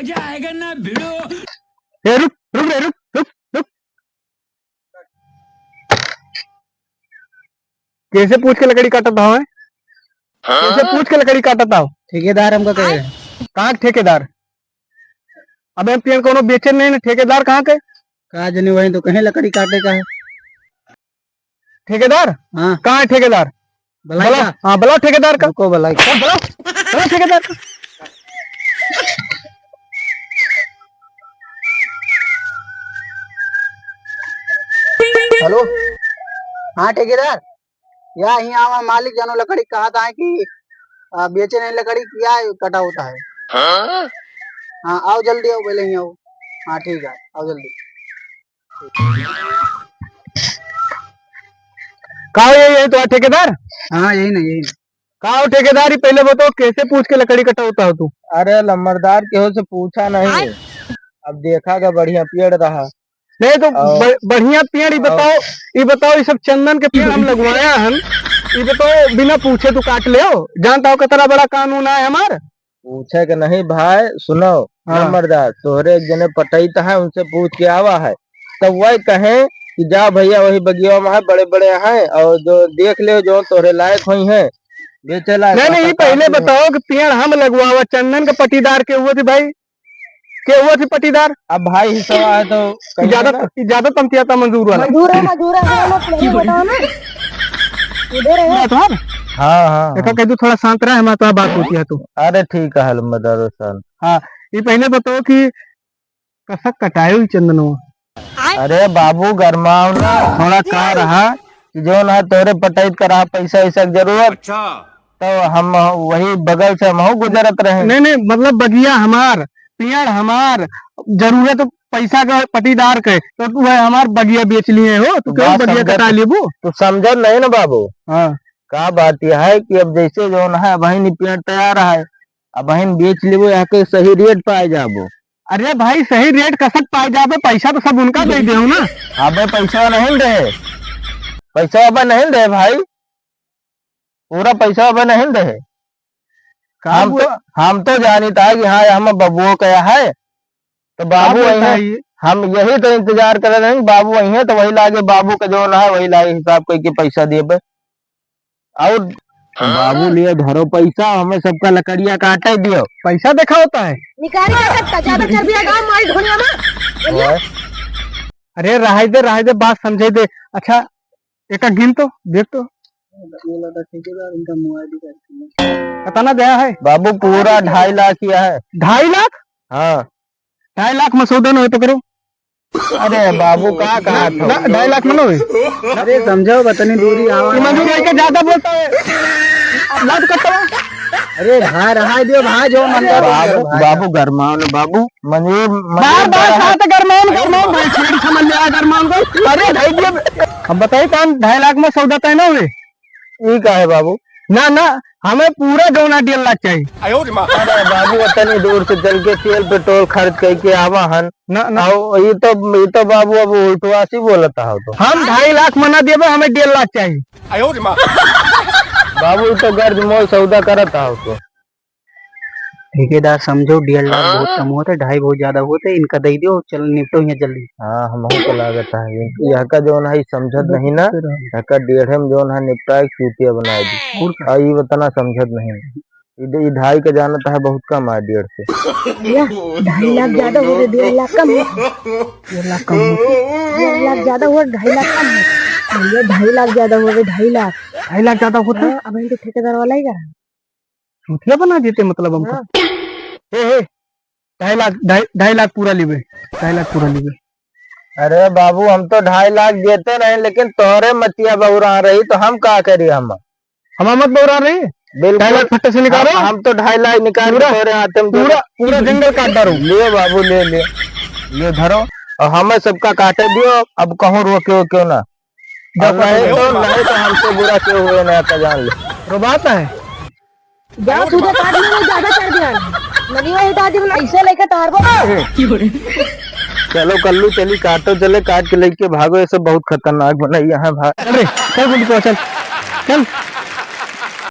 मजा आएगा ना भिड़ो। रुक रुक रे, रुक रुक रुक। कैसे पूछ के लकड़ी काटता हूँ? कैसे पूछ के लकड़ी काटता हूँ? ठेकेदार हमका कहे रहे। कहाँ के ठेकेदार? अबे पेड़ कोनो बेचे नहीं ना, ठेकेदार कहाँ के? कहा जनी वही तो कहीं लकड़ी काटे का है। ठेकेदार? हाँ कहाँ है ठेकेदार? भलाई का। हाँ बुलाओ ठेकेदार का। को भलाई का। बुलाओ बुलाओ ठेकेदार का। हेलो हाँ ठेकेदार, या यहाँ आवा मालिक जानो लकड़ी कहा था कि बेचे नहीं लकड़ी क्या कटा होता है। हाँ आओ जल्दी आओ, पहले ही आओ। हाँ ठीक है आओ जल्दी। कहाँ यही तो ठेकेदार? हाँ यही ना यही। कहाँ हो ठेकेदार? ही पहले बताओ कैसे पूछ के लकड़ी कटा होता हो तू? अरे लम्बरदार के हो से पूछा नहीं, अब देखा का बढ़िया पेड़ रहा। नहीं तो बढ़िया पेड़। ये बताओ ये सब चंदन के पेड़ हम लगवाया हम। ये बताओ बिना पूछे तू काट ले हो? जानता हो कितना बड़ा कानून है हमार। पूछे के नहीं भाई, सुनो नंबरदार, तोहरे एक जने पटैत है, उनसे पूछ के आवा है, तब वही कहे कि जा भैया वही बगिया में है, बड़े बड़े हैं और जो देख ले जो तोहरे लायक हुई है बेचे लायक। नहीं ये पहले बताओ कि पेड़ हम लगवावा चंदन के पटीदार के हुए थे भाई? के हुए थे पटीदार? अब भाई हिस्सा है तो ज्यादा तमतियाता मंजूर वाला। हाँ हाँ देखा कह थोड़ा शांत रहा, हमारा तो बात होती है तो। अरे ठीक है लम्बरदार। हाँ ये पहले बताओ कि कसक कटाए हुई चंदन हुआ? अरे बाबू गरमाओ ना थोड़ा, कहा रहा कि जो ना तोरे पटैत का रहा पैसा ऐसा जरूरत, तो हम वही बगल से हम गुजरत रहे। नहीं मतलब बगिया हमार, पेड़ हमार, जरूरत तो पैसा का पटीदार के, तो तू है हमार बगिया बेच लिए हो तो क्यों बगिया कटा लेबू? तो समझ नहीं ना बाबू। हाँ का बात यह है कि अब जैसे जो है बहन पेड़ तैयार है, अब बहन बेच लेबो यहाँ के सही रेट पाए जाबो। अरे भाई सही रेट कसक पाए जाबे, पैसा तो सब उनका दे दे ना। अबे पैसा नहीं दे, पैसा अब नहीं दे भाई, पूरा पैसा अब नहीं दे। हम तो जानता है कि हाँ हम बबुओ का है, तो बाबू वही है, हम यही तो इंतजार कर रहे हैं बाबू वही है, तो वही लागे बाबू का जो है वही लागे हिसाब करके पैसा दिए। और बाबू लिए धरो पैसा, हमें सबका लकड़िया काटे दियो। पैसा देखा होता है अरे रह दे बात समझे दे। अच्छा एक गिन तो देख तो कितना दिया है बाबू? पूरा 2.5 लाख किया है। 2.5 लाख? हाँ 2.5 लाख मसौदा हो तो करो। अरे बाबू कहा 2.5 लाख मनो? अरे समझो बतनी दूरी मंजूर भाई के ज्यादा बोलता है लाख कटवा। अरे भाई रहा दियो भाई जो बाबू गरमाओ न बाबू मंजूर गरमाओ भाई छेड़ समझ लिया गरमाओ को। अरे भाई दियो हम बताइए कौन 2.5 लाख में सौदा तय ना हुए? ये का है बाबू? ना हमें पूरा जोना 1.5 लाख चाहिए। अरे बाबू इतनी दूर से चल के तेल पेट्रोल खर्च करके आवा हन ना ये तो बाबू अब उल्टवासी बोलता हो तो हम 2.5 लाख मना दिए, हमें 1.5 लाख चाहिए। बाबू तो गर्ज मोल सौदा करता हो तो। ठेकेदार समझो 1.5 लाख बहुत कम होता है, 2.5 बहुत ज्यादा होते, इनका दे दो, चल निपटो यहाँ जल्दी। हाँ हम को लागत है यहाँ का जो है समझत नहीं ना, यहाँ का 1.5 में जो है निपटा चूतिया बना दी और ये बताना समझत नहीं। 2.5 का जानत है बहुत कम है 1.5 से। 2.5 लाख ज्यादा हो रहे, 1.5 लाख कम है। 1.5 लाख कम है, 1.5 लाख ज्यादा हो, 2.5 लाख कम है। 2.5 लाख ज्यादा हो रहे, 2.5 लाख 2.5 लाख ज्यादा होता है। अब तो ठेकेदार वाला ही करा चूतिया बना देते मतलब हमको। 2.5 लाख पूरा लीबे, 2.5 लाख पूरा लीबे। अरे बाबू हम तो 2.5 लाख देते रहे, लेकिन तोहरे मतिया बहुरा रही तो हम क्या करिए? हम मत बहुरा रही, 2.5 लाख फट्टे से निकालो। हम तो 2.5 लाख निकाल तोरे हाथ में पूरा जंगल काट डालो। ले बाबू ले धरो और हमें सबका काटे दियो। अब कहूँ रोके क्यों ना, नहीं तो हमसे बुरा क्यों हुए ना का जान ले। तो बात है ज्यादा कर दिया लगी वही तो आदमी ऐसे लेके तार को। चलो कल्लू चली काटो, चले काट के लेके भागो, ये सब बहुत खतरनाक बनाई यहाँ भाग। चल चल